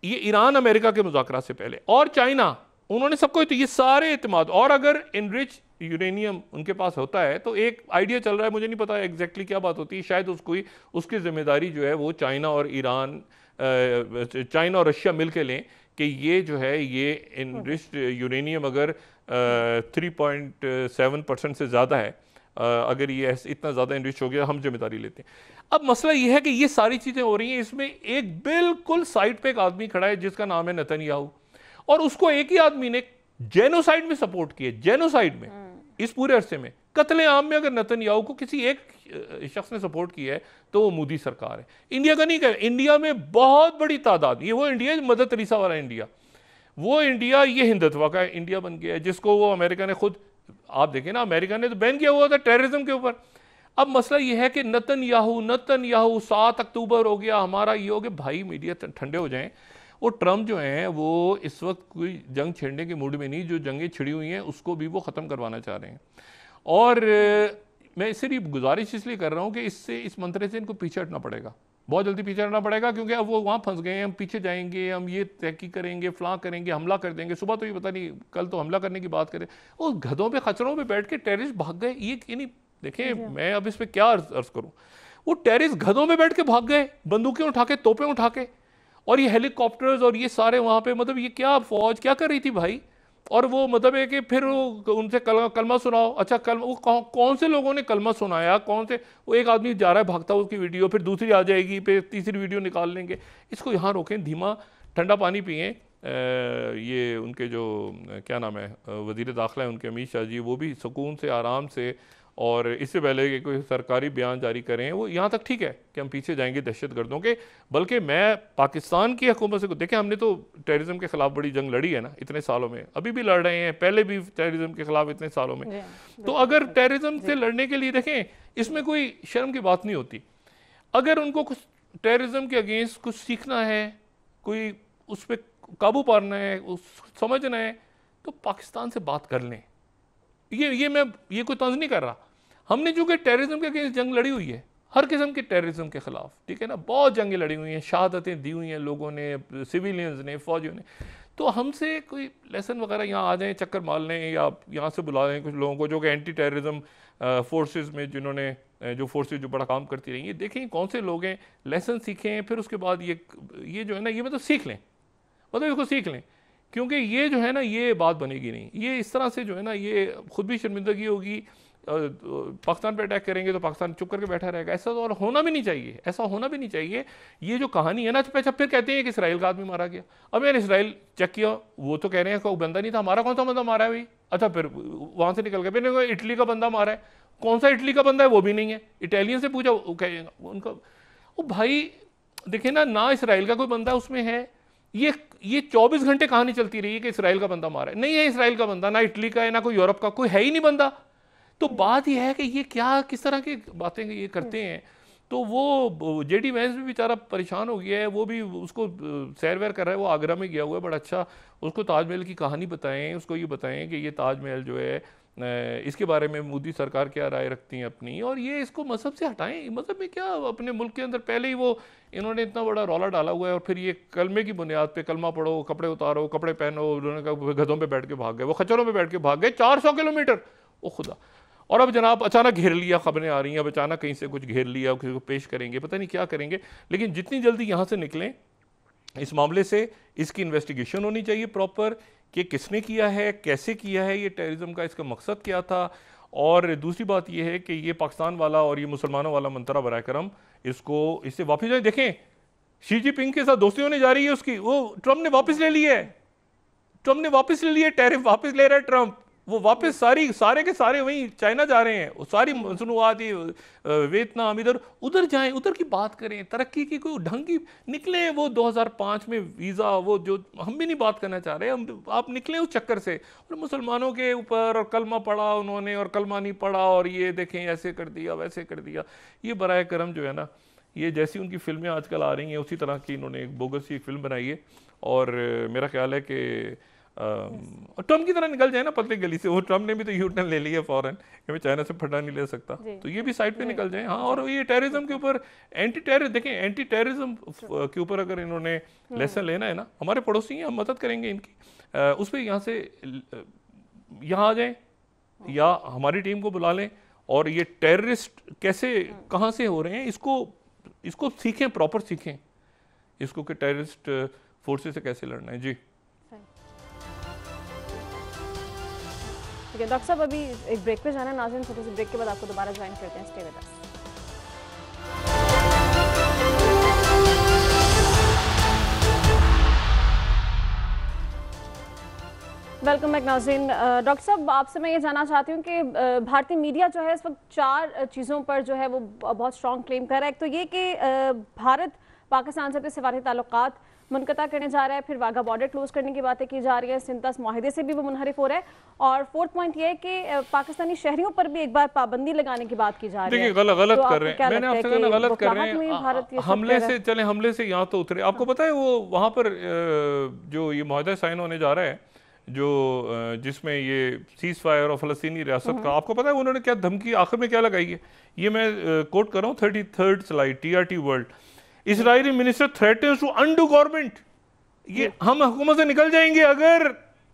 ये ईरान अमेरिका के मुज़ाकरात से पहले, और चाइना, उन्होंने सबको, तो ये सारे एतमाद। और अगर इनरिच यूरेनियम उनके पास होता है तो एक आइडिया चल रहा है, मुझे नहीं पता एग्जैक्टली क्या बात होती है, शायद उसको उसकी जिम्मेदारी जो है वो चाइना और ईरान, चाइना और रशिया मिल के लें कि ये जो है ये इनरिच्ड यूरेनियम अगर 3.7% से ज़्यादा है, अगर ये इतना ज़्यादा इनरिच हो गया, हम जिम्मेदारी लेते हैं। अब मसला ये है कि ये सारी चीज़ें हो रही हैं, इसमें एक बिल्कुल साइड पे एक आदमी खड़ा है जिसका नाम है नेतन्याहू, और उसको एक ही आदमी ने जेनोसाइड में सपोर्ट किया, जेनोसाइड में, इस पूरे अरसे में, कत्ले आम में अगर नेतन्याहू को किसी एक शख्स ने सपोर्ट किया है तो वो मोदी सरकार है। इंडिया का नहीं कर, इंडिया में बहुत बड़ी तादाद, ये वो इंडिया मदर तेरेसा वाला इंडिया, वो इंडिया ये हिंदुत्व का इंडिया बन गया है, जिसको वो अमेरिका ने खुद, आप देखें ना, अमेरिका ने तो बैन किया हुआ था टेररिज्म के ऊपर। अब मसला ये है कि नेतन्याहू 7 अक्टूबर हो गया, हमारा ये हो गया, भाई मीडिया ठंडे हो जाएं। वो ट्रम्प जो हैं वो इस वक्त कोई जंग छेड़ने के मूड में नहीं, जो जंगें छिड़ी हुई हैं उसको भी वो ख़त्म करवाना चाह रहे हैं। और मैं सिर्फ गुजारिश इसलिए कर रहा हूँ कि इससे, इस मंत्र से इनको पीछे हटना पड़ेगा, बहुत जल्दी पीछे हटना पड़ेगा, क्योंकि अब वो वहाँ फंस गए हैं। हम पीछे जाएंगे, हम ये तहकीक करेंगे, फलां करेंगे, हमला कर देंगे, सुबह तो ये पता नहीं, कल तो हमला करने की बात करें, उस गधों पे खचरों पे बैठ के टेररिस्ट भाग गए। ये नहीं, देखें मैं अब इस पर क्या अर्ज करूँ, वो टेररिस्ट गधों में बैठ के भाग गए, बंदूकें उठा के, तोपें उठा के, और ये हेलीकॉप्टर्स और ये सारे वहाँ पे, मतलब ये क्या फौज क्या कर रही थी भाई। और वो मतलब है कि फिर वो उनसे कलमा सुनाओ, अच्छा कलमा, वो कौन से लोगों ने कलमा सुनाया, कौन से, वो एक आदमी जा रहा है भागता उसकी वीडियो, फिर दूसरी आ जाएगी, फिर तीसरी वीडियो निकाल लेंगे। इसको यहाँ रोकें, धीमा ठंडा पानी पिएँ। ये उनके जो क्या नाम है वज़ीर दाखिला है उनके, अमित शाह जी, वो भी सुकून से, आराम से, और इससे पहले कि कोई सरकारी बयान जारी करें, वो यहाँ तक ठीक है कि हम पीछे जाएंगे दहशतगर्दों के। बल्कि मैं पाकिस्तान की हुकूमत से, देखें हमने तो टेररिज्म के खिलाफ बड़ी जंग लड़ी है ना इतने सालों में, अभी भी लड़ रहे हैं, पहले भी टेररिज्म के खिलाफ इतने सालों में। तो अगर टेररिज्म से लड़ने के लिए, देखें इसमें कोई शर्म की बात नहीं होती। अगर उनको कुछ टेररिज्म के अगेंस्ट कुछ सीखना है, कोई उस पर काबू पाना है, समझना है, तो पाकिस्तान से बात कर लें। मैं ये कोई तंज नहीं कर रहा, हमने चूंकि टेररिज्म के अगेंस्ट जंग लड़ी हुई है, हर किस्म के टेररिज्म के खिलाफ, ठीक है ना, बहुत जंगें लड़ी हुई हैं, शहादतें दी हुई हैं लोगों ने, सिविलियंस ने, फौजियों ने। तो हमसे कोई लेसन वगैरह यहाँ आ जाएं, चक्कर मार लें, या यहाँ से बुला लें कुछ लोगों को जो कि एंटी टेररिज्म फोर्सेस में, जिन्होंने जो फोर्सेस जो बड़ा काम करती रही हैं, देखें कौन से लोग हैं, लेसन सीखें, फिर उसके बाद ये जो है ना, ये मतलब सीख लें, मतलब इसको सीख लें, क्योंकि ये जो है ना, ये बात बनेगी नहीं। ये इस तरह से जो है ना, ये खुद भी शर्मिंदगी होगी, पाकिस्तान पे अटैक करेंगे तो पाकिस्तान चुप करके बैठा रहेगा। ऐसा तो और होना भी नहीं चाहिए, ऐसा होना भी नहीं चाहिए। ये जो कहानी है ना, अच्छा फिर कहते हैं कि इसराइल का आदमी मारा गया। अब मैंने इसराइल चेक किया, वो तो कह रहे हैं कोई बंदा नहीं था, हमारा कौन सा बंदा मारा है भाई? अच्छा फिर वहाँ से निकल गया, मैंने इटली का बंदा मारा है, कौन सा इटली का बंदा है? वो भी नहीं है। इटालियन से पूछा, वो कहेगा उनका, वो भाई देखे ना इसराइल का कोई बंदा उसमें है। ये 24 घंटे कहानी चलती रही है कि इसराइल का बंदा मारा है, नहीं है इसराइल का बंदा, ना इटली का है, ना कोई यूरोप का, कोई है ही नहीं बंदा। तो बात यह है कि ये क्या, किस तरह की बातें ये करते हैं। तो वो जेडी वैंस भी बेचारा परेशान हो गया है, वो भी उसको सैर वैर कर रहा है, वो आगरा में गया हुआ है, बड़ा अच्छा, उसको ताजमहल की कहानी बताएं, उसको ये बताएं कि ये ताजमहल जो है इसके बारे में मोदी सरकार क्या राय रखती है अपनी, और ये इसको मजहब से हटाएं। मजहब में क्या, अपने मुल्क के अंदर पहले ही वो इन्होंने इतना बड़ा रौला डाला हुआ है, और फिर ये कलमे की बुनियाद पे कलमा पढ़ो, कपड़े उतारो, कपड़े पहनो, उन्होंने कहा गधों पे बैठ के भाग गए, वो खच्चरों पे बैठ के भाग गए 400 किलोमीटर, ओ खुदा। और अब जनाब अचानक घेर लिया, खबरें आ रही हैं अब अचानक कहीं से कुछ घेर लिया, किसी को पेश करेंगे, पता नहीं क्या करेंगे। लेकिन जितनी जल्दी यहाँ से निकलें इस मामले से, इसकी इन्वेस्टिगेशन होनी चाहिए प्रॉपर कि किसने किया है, कैसे किया है, ये टेररिज्म का इसका मकसद क्या था। और दूसरी बात ये है कि ये पाकिस्तान वाला और ये मुसलमानों वाला मंतरा बराए करम, इससे वापस जाए। देखें शी जिनपिंग के साथ दोस्ती होने जा रही है उसकी, वो ट्रम्प ने वापस ले ली है, ट्रम्प ने वापस ले लिया, टैरिफ वापस ले रहा है ट्रम्प, वो वापस सारे के सारे वहीं चाइना जा रहे हैं, वो सारी मसनूआत वियतनाम इधर उधर जाएं, उधर की बात करें, तरक्की की कोई ढंग की निकले। वो 2005 में वीज़ा, वो जो हम भी नहीं बात करना चाह रहे, हम आप निकले उस चक्कर से। और मुसलमानों के ऊपर और कलमा पढ़ा उन्होंने और कलमा नहीं पढ़ा, और ये देखें ऐसे कर दिया वैसे कर दिया। ये बराए करम जो है ना, ये जैसी उनकी फिल्में आजकल आ रही हैं उसी तरह की इन्होंने एक बोगस सी फिल्म बनाई है। और मेरा ख्याल है कि ट्रम्प की तरह निकल जाए ना पतली गली से। वो ट्रम्प ने भी तो यू टर्न ले लिया फौरन कि मैं चाइना से फटा नहीं ले सकता, तो ये भी साइड पे निकल जाए। हाँ, और ये टेररिज्म के ऊपर एंटी टेरर, देखें एंटी टेररिज्म के ऊपर अगर इन्होंने लेसन लेना है ना, हमारे पड़ोसी हैं, हम मदद करेंगे इनकी, उस पर यहाँ से यहाँ आ जाए या हमारी टीम को बुला लें, और ये टेररिस्ट कैसे कहाँ से हो रहे हैं इसको सीखें, प्रॉपर सीखें इसको कि टेररिस्ट फोर्सेस से कैसे लड़ना है। जी ठीक है डॉक्टर साहब, अभी एक ब्रेक पे जाना है नाज़रीन, छोटे से ब्रेक के बाद आपको दोबारा ज्वाइन करते हैं। Stay with us. Welcome back नाज़रीन। डॉक्टर साहब, आपसे मैं ये जानना चाहती हूँ कि भारतीय मीडिया जो है इस वक्त 4 चीज़ों पर जो है वो बहुत स्ट्रॉन्ग क्लेम कर रहा है। एक तो ये कि भारत पाकिस्तान से अपने सफारती ताल्लुकात मुनक़ता करने जा रहा है, फिर वाघा बॉर्डर क्लोज करने की बातें की जा रही है, सिंतस माहिदे से भी वो मुनहरिफ हो रहा है, और फोर्थ पॉइंट ये है कि पाकिस्तानी शहरियों पर भी एक बार पाबंदी लगाने की बात की जा रही है। देखिए गलत कर रहे हैं, मैंने आपसे कहा गलत कर रहे हैं। हमले से चले, हमले से यहाँ तो उतरे। आपको पता है वो वहाँ पर जो ये मुआहदा साइन होने जा रहा है, जो जिसमें ये सीज फायर और फ़लस्तीनी रियासत का, आपको पता है उन्होंने क्या धमकी आखिर में क्या लगाई है? ये मैं कोट कर रहा हूँ, 33rd slide, TRT world. Israeli minister threatens to undo government, ये हम हुकूमत से निकल जाएंगे अगर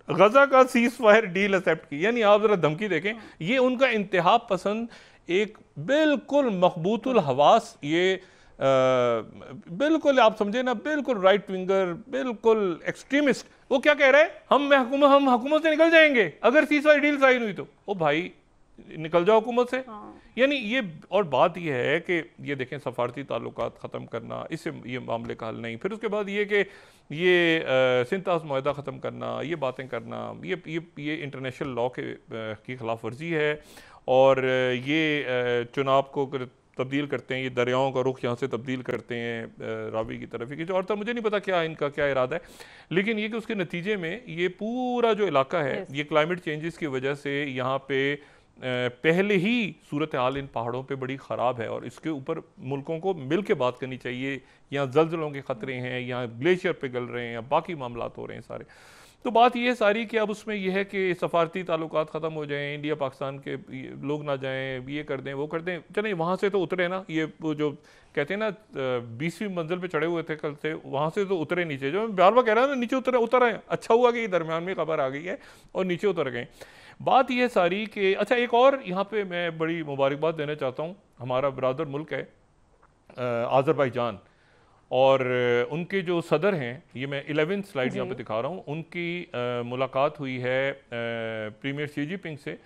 गजा का सीज फायर डील एक्सेप्ट की। यानी आप जरा धमकी देखें, ये उनका इंतहा पसंद, एक बिल्कुल मकबूतुल हवास, ये बिल्कुल आप समझे ना, बिल्कुल राइट विंगर, बिल्कुल एक्सट्रीमिस्ट। वो क्या कह रहा है, हम हुकूमत से निकल जाएंगे अगर सीज फायर डील साइन हुई तो। ओ भाई निकल जाओ हुकूमत से। यानी ये, और बात ये है कि ये देखें सफारती ताल्लुकात ख़त्म करना, इससे ये मामले का हल नहीं। फिर उसके बाद ये कि ये सिंतास मुआहदा ख़त्म करना, ये बातें करना, ये इंटरनेशनल लॉ की खिलाफ वर्जी है। और ये चुनाव को तब्दील करते हैं, ये दरियाओं का रुख यहाँ से तब्दील करते हैं रावी की तरफ की, और तब मुझे नहीं पता क्या इनका क्या इरादा है। लेकिन ये कि उसके नतीजे में ये पूरा जो इलाका है, ये क्लाइमेट चेंजेस की वजह से यहाँ पे पहले ही सूरत हाल इन पहाड़ों पे बड़ी ख़राब है, और इसके ऊपर मुल्कों को मिल के बात करनी चाहिए। यहाँ जल्जलों के ख़तरे हैं, यहाँ ग्लेशियर पिघल रहे हैं, बाकी मामलात हो रहे हैं सारे। तो बात ये सारी कि अब उसमें यह है कि सफारती ताल्लुकात ख़त्म हो जाएं, इंडिया पाकिस्तान के लोग ना जाएं, ये कर दें वो कर दें। चलें वहाँ से तो उतरे ना, ये जो कहते हैं ना 20वीं मंजिल पे चढ़े हुए थे कल से, वहाँ से तो उतरे नीचे। जो बार बार कह रहा है ना, नीचे उतर आए, अच्छा हुआ कि दरमियान में खबर आ गई है और नीचे उतर गए। बात यह सारी कि अच्छा, एक और यहाँ पे मैं बड़ी मुबारकबाद देना चाहता हूँ, हमारा बरादर मुल्क है आज़रबाईजान, और उनके जो सदर हैं, ये मैं 11th स्लाइड यहाँ पे दिखा रहा हूँ, उनकी मुलाकात हुई है प्रीमियर शी जिनपिंग से,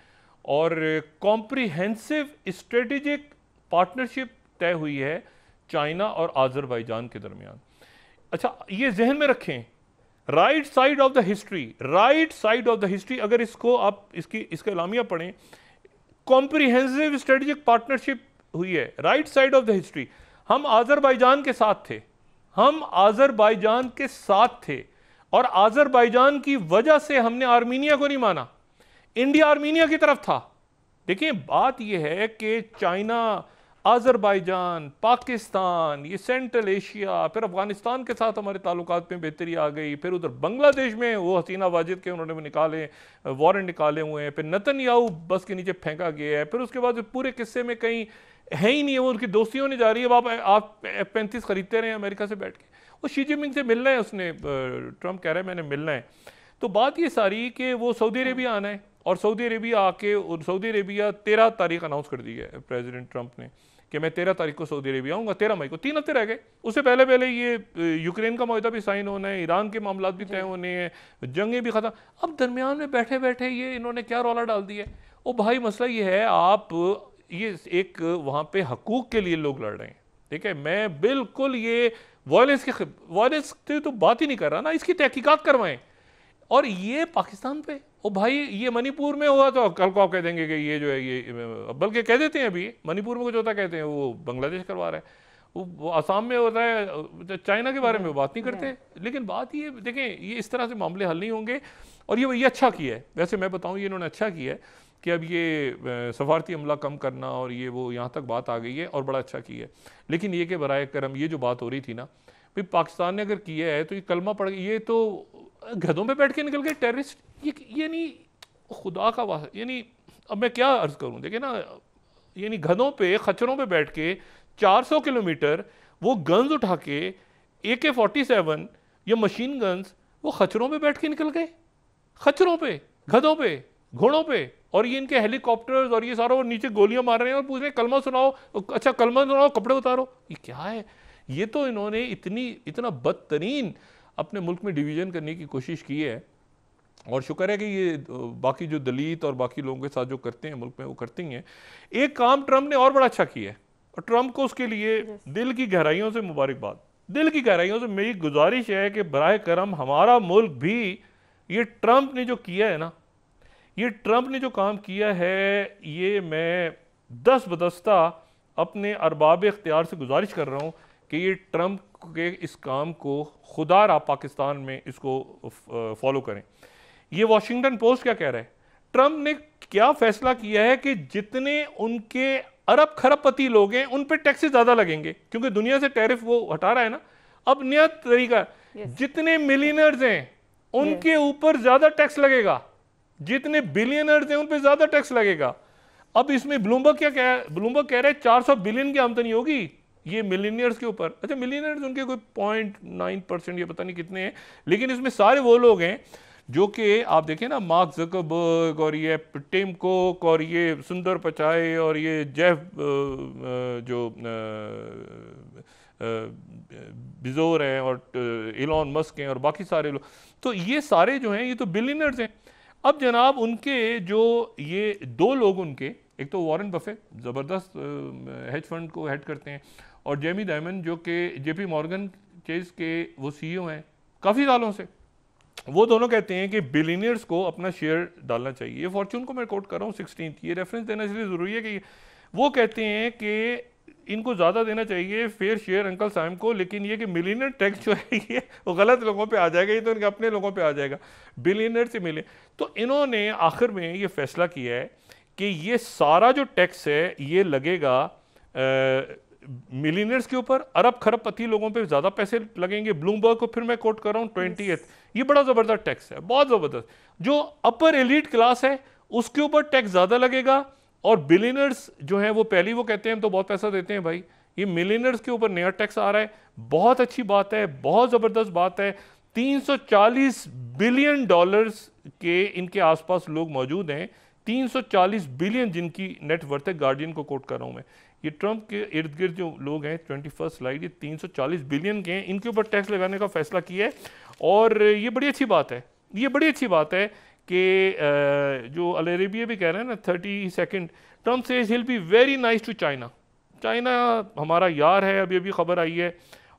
और कॉम्प्रिहेंसिव स्ट्रेटेजिक पार्टनरशिप तय हुई है चाइना और आज़रबाईजान के दरमियान। अच्छा, ये जहन में रखें, right side of the history, right side of the history, अगर इसको आप इसका एलामिया पढ़ें, कॉम्प्रिहेंसिव स्ट्रेटेजिक पार्टनरशिप हुई है, right side of the history. हम आज़रबाईजान के साथ थे, हम आज़रबाईजान के साथ थे, और आज़रबाईजान की वजह से हमने आर्मीनिया को नहीं माना, इंडिया आर्मीनिया की तरफ था। देखिए बात यह है कि चाइना आज़रबाईजान, पाकिस्तान, ये सेंट्रल एशिया, फिर अफगानिस्तान के साथ हमारे ताल्लुकात में बेहतरी आ गई, फिर उधर बांग्लादेश में वो हसीना वाजिद के उन्होंने निकाले वारंट निकाले हुए हैं, फिर नेतन्याहू बस के नीचे फेंका गया है, फिर उसके बाद पूरे किस्से में कहीं है ही नहीं है, वो उनकी दोस्तियों ने जा रही है। अब आप F-35 खरीदते रहे अमेरिका से बैठ के, वो शी जिनपिंग से मिलना है, उसने ट्रम्प कह रहा है मैंने मिलना है। तो बात ये सारी कि वो सऊदी अरेबिया आना है, और सऊदी अरेबिया आके, और सऊदी अरेबिया 13 तारीख अनाउंस कर दी है प्रेसिडेंट ट्रंप ने कि मैं 13 तारीख को सऊदी अरेबिया आऊँगा, 13 मई को, 3 हफ्ते रह गए। उससे पहले पहले ये यूक्रेन का मुआहदा भी साइन होना है, ईरान के मामला भी तय होने हैं, जंगें भी ख़त्म। अब दरमियान में बैठे बैठे ये इन्होंने क्या रौला डाल दिया है। ओ भाई मसला ये है, आप ये एक वहाँ पे हकूक़ के लिए लोग लड़ रहे हैं, ठीक है। मैं बिल्कुल ये वायलेंस की तो बात ही नहीं कर रहा ना, इसकी तहकीकात करवाएं। और ये पाकिस्तान पे, ओ भाई ये मणिपुर में हुआ तो कल को आप कह देंगे कि ये जो है ये, बल्कि कह देते हैं अभी मणिपुर में कुछ होता कहते हैं वो बांग्लादेश करवा रहा है, वो आसाम में होता है, चाइना के बारे में बात नहीं करते। लेकिन बात ये देखें, ये इस तरह से मामले हल नहीं होंगे। और ये अच्छा किया है, वैसे मैं बताऊँ ये इन्होंने अच्छा किया है कि अब ये सफारती अमला कम करना और ये वो यहाँ तक बात आ गई है, और बड़ा अच्छा किया है। लेकिन ये कि बराए करम ये जो बात हो रही थी ना भाई, पाकिस्तान ने अगर किया है तो ये कलमा पड़ गया, ये तो गधों पे बैठ के निकल गए टेररिस्ट। ये नहीं, खुदा का वास्ता, यानी अब मैं क्या अर्ज करूं, देखिए ना, यानी गधों पे खच्चरों पे बैठ के 400 किलोमीटर वो गन्स उठा के AK-47 या मशीन गन्स वो खच्चरों पे बैठ के निकल गए, खच्चरों पे, गधों पे, घोड़ों पे, और ये इनके हेलीकॉप्टर्स और ये सारा, और नीचे गोलियां मार रहे हैं और पूछ रहे हैं कलमा सुनाओ, अच्छा कलमा सुनाओ, कपड़े उतारो। ये क्या है? ये तो इन्होंने इतना बदतरीन अपने मुल्क में डिवीज़न करने की कोशिश की है। और शुक्र है कि ये बाकी जो दलित और बाकी लोगों के साथ जो करते हैं मुल्क में, वो करते ही हैं। एक काम ट्रंप ने और बड़ा अच्छा किया है, और ट्रंप को उसके लिए दिल की गहराइयों से मुबारकबाद। दिल की गहराइयों से मेरी गुजारिश है कि बराए करम हमारा मुल्क भी ये ट्रंप ने जो किया है ना, ये ट्रंप ने जो काम किया है, ये मैं दस बदस्ता अपने अरबाब इख्तियार से गुजारिश कर रहा हूँ कि ये ट्रंप के इस काम को खुदा रहा पाकिस्तान में इसको फॉलो करें। ये वॉशिंगटन पोस्ट क्या कह रहा है, ट्रंप ने क्या फैसला किया है कि जितने उनके अरब खरबपति लोग हैं उन पे टैक्सेस ज्यादा लगेंगे, क्योंकि दुनिया से टैरिफ वो हटा रहा है ना। अब नया तरीका, जितने मिलियनर्स हैं उनके ऊपर ज्यादा टैक्स लगेगा, जितने बिलियनर्स हैं उन पे ज्यादा टैक्स लगेगा। अब इसमें ब्लूमबर्ग क्या कह ब्लूमबर्ग कह रहे हैं 400 बिलियन की आमदनी होगी ये मिलियनियर्स के ऊपर। अच्छा, मिलियनियर्स उनके कोई 0.9% ये पता नहीं कितने हैं, लेकिन इसमें सारे वो लोग हैं जो कि आप देखें ना, मार्क ज़करबर्ग और ये टिम कुक और ये सुंदर पिचाई और ये जेफ जो बिजोर हैं और इलॉन मस्क हैं और बाकी सारे लोग, तो ये सारे जो हैं ये तो बिलियनर्स हैं। अब जनाब उनके जो ये दो लोग, उनके एक तो वॉरेन बफेट ज़बरदस्त हेज फंड को हेड करते हैं, और जेमी डायमंड जो कि JP मॉर्गन चेज के वो CEO हैं काफ़ी सालों से। वो दोनों कहते हैं कि बिलियनियर्स को अपना शेयर डालना चाहिए। ये फॉर्च्यून को मैं कोट कर रहा हूँ 16th, ये रेफरेंस देना इसलिए ज़रूरी है कि वो कहते हैं कि इनको ज़्यादा देना चाहिए फेयर शेयर अंकल साइम को, लेकिन ये कि मिलियनर टैक्स जो है ये वो गलत लोगों पे आ जाएगा, ये तो इनके अपने लोगों पे आ जाएगा, बिलियनर से मिले। तो इन्होंने आखिर में ये फैसला किया है कि ये सारा जो टैक्स है ये लगेगा मिलियनर्स के ऊपर, अरब खरबपति लोगों पे ज़्यादा पैसे लगेंगे। ब्लूमबर्ग को फिर मैं कोट कर रहा हूँ 20th, ये बड़ा ज़बरदस्त टैक्स है, बहुत ज़बरदस्त। जो अपर एलिट क्लास है उसके ऊपर टैक्स ज़्यादा लगेगा, और बिलियनर्स जो हैं वो पहले वो कहते हैं हम तो बहुत पैसा देते हैं भाई, ये मिलियनर्स के ऊपर नया टैक्स आ रहा है। बहुत अच्छी बात है, बहुत ज़बरदस्त बात है। 340 बिलियन डॉलर्स के इनके आसपास लोग मौजूद हैं, 340 बिलियन जिनकी नेट वर्थ है। गार्डियन को कोट कर रहा हूँ मैं, ये ट्रंप के इर्द गिर्द जो लोग हैं 21st स्लाइड, ये 340 बिलियन के हैं, इनके ऊपर टैक्स लगाने का फैसला किया है। और ये बड़ी अच्छी बात है, ये बड़ी अच्छी बात है कि जो अल अरेबिया भी कह रहे हैं ना 32nd, Trump says he will be very nice to China. China हमारा यार है, अभी अभी खबर आई है,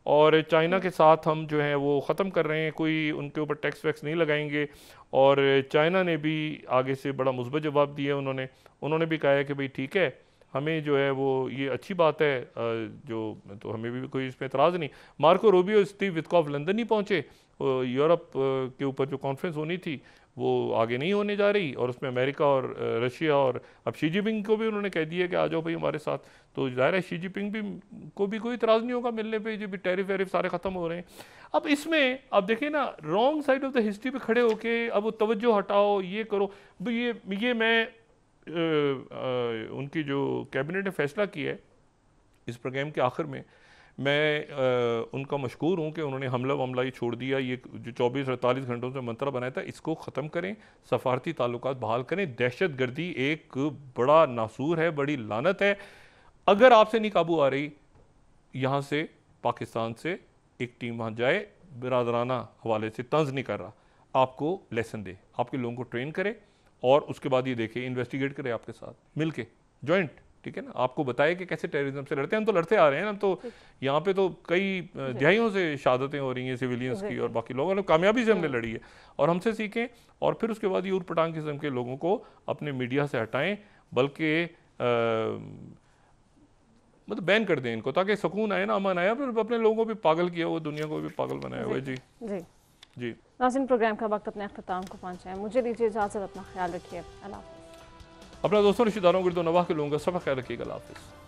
और चाइना के साथ हम जो है वो ख़त्म कर रहे हैं, कोई उनके ऊपर टैक्स वैक्स नहीं लगाएंगे। और चाइना ने भी आगे से बड़ा मुस्बत जवाब दिया, उन्होंने भी कहा है कि भाई ठीक है, हमें जो है वो ये अच्छी बात है, जो तो हमें भी कोई इसमें एतराज़ नहीं। Marco Rubio, Steve Witkoff London नहीं पहुँचे, यूरोप के ऊपर जो कॉन्फ्रेंस होनी थी वो आगे नहीं होने जा रही, और उसमें अमेरिका और रशिया और अब शी जिनपिंग को भी उन्होंने कह दिया कि आ जाओ भाई हमारे साथ, तो ज़ाहिर है शी जिनपिंग भी को भी कोई इतराज़ नहीं होगा मिलने पे, जो भी टैरिफ वैरिफ सारे ख़त्म हो रहे हैं। अब इसमें आप देखिए ना, wrong side of the history पे खड़े होके अब वो तवज्जो हटाओ, ये करो। ये मैं उनकी जो कैबिनेट ने फैसला किया है इस प्रोग्राम के आखिर में, मैं उनका मशकूर हूँ कि उन्होंने हमला वमला ही छोड़ दिया। ये जो 24-48 घंटों से मंत्रा बनाया था, इसको ख़त्म करें, सफारती ताल्लुकात बहाल करें। दहशत गर्दी एक बड़ा नासूर है, बड़ी लानत है। अगर आपसे नहीं काबू आ रही, यहाँ से पाकिस्तान से एक टीम वहाँ जाए, बिरादराना हवाले से तंज नहीं कर रहा, आपको लेसन दे, आपके लोगों को ट्रेन करे, और उसके बाद ये देखे, इन्वेस्टिगेट करे आपके साथ मिल के जॉइंट, ठीक है ना, आपको बताए कि कैसे टेररिज्म से लड़ते हैं। हम तो लड़ते आ रहे हैं ना, तो यहाँ पे तो कई दहाइयों से शहादतें हो रही हैं सिविलियंस की, और बाकी लोगों ने कामयाबी से हमने लड़ी है, और हमसे सीखें, और फिर उसके बाद ये ऊट पटांग किस्म के लोगों को अपने मीडिया से हटाएं, बल्कि मतलब बैन कर दें इनको, ताकि सुकून आए ना, अमन आया। फिर अपने लोगों को भी पागल किया हुआ, दुनिया को भी पागल बनाया हुआ। जी जी जी। नाज़रीन, प्रोग्राम का वक्त अपने अख्ताम को पहुँचा है, मुझे दीजिए इजाज़त, अपना ख्याल रखिए, अल्लाह हाफ़िज़। अपना दोस्तों रिश्तेदारों गिरदो नवाह के लोगों का सब ख्याल रखिएगा, अल्लाह हाफ़िज़।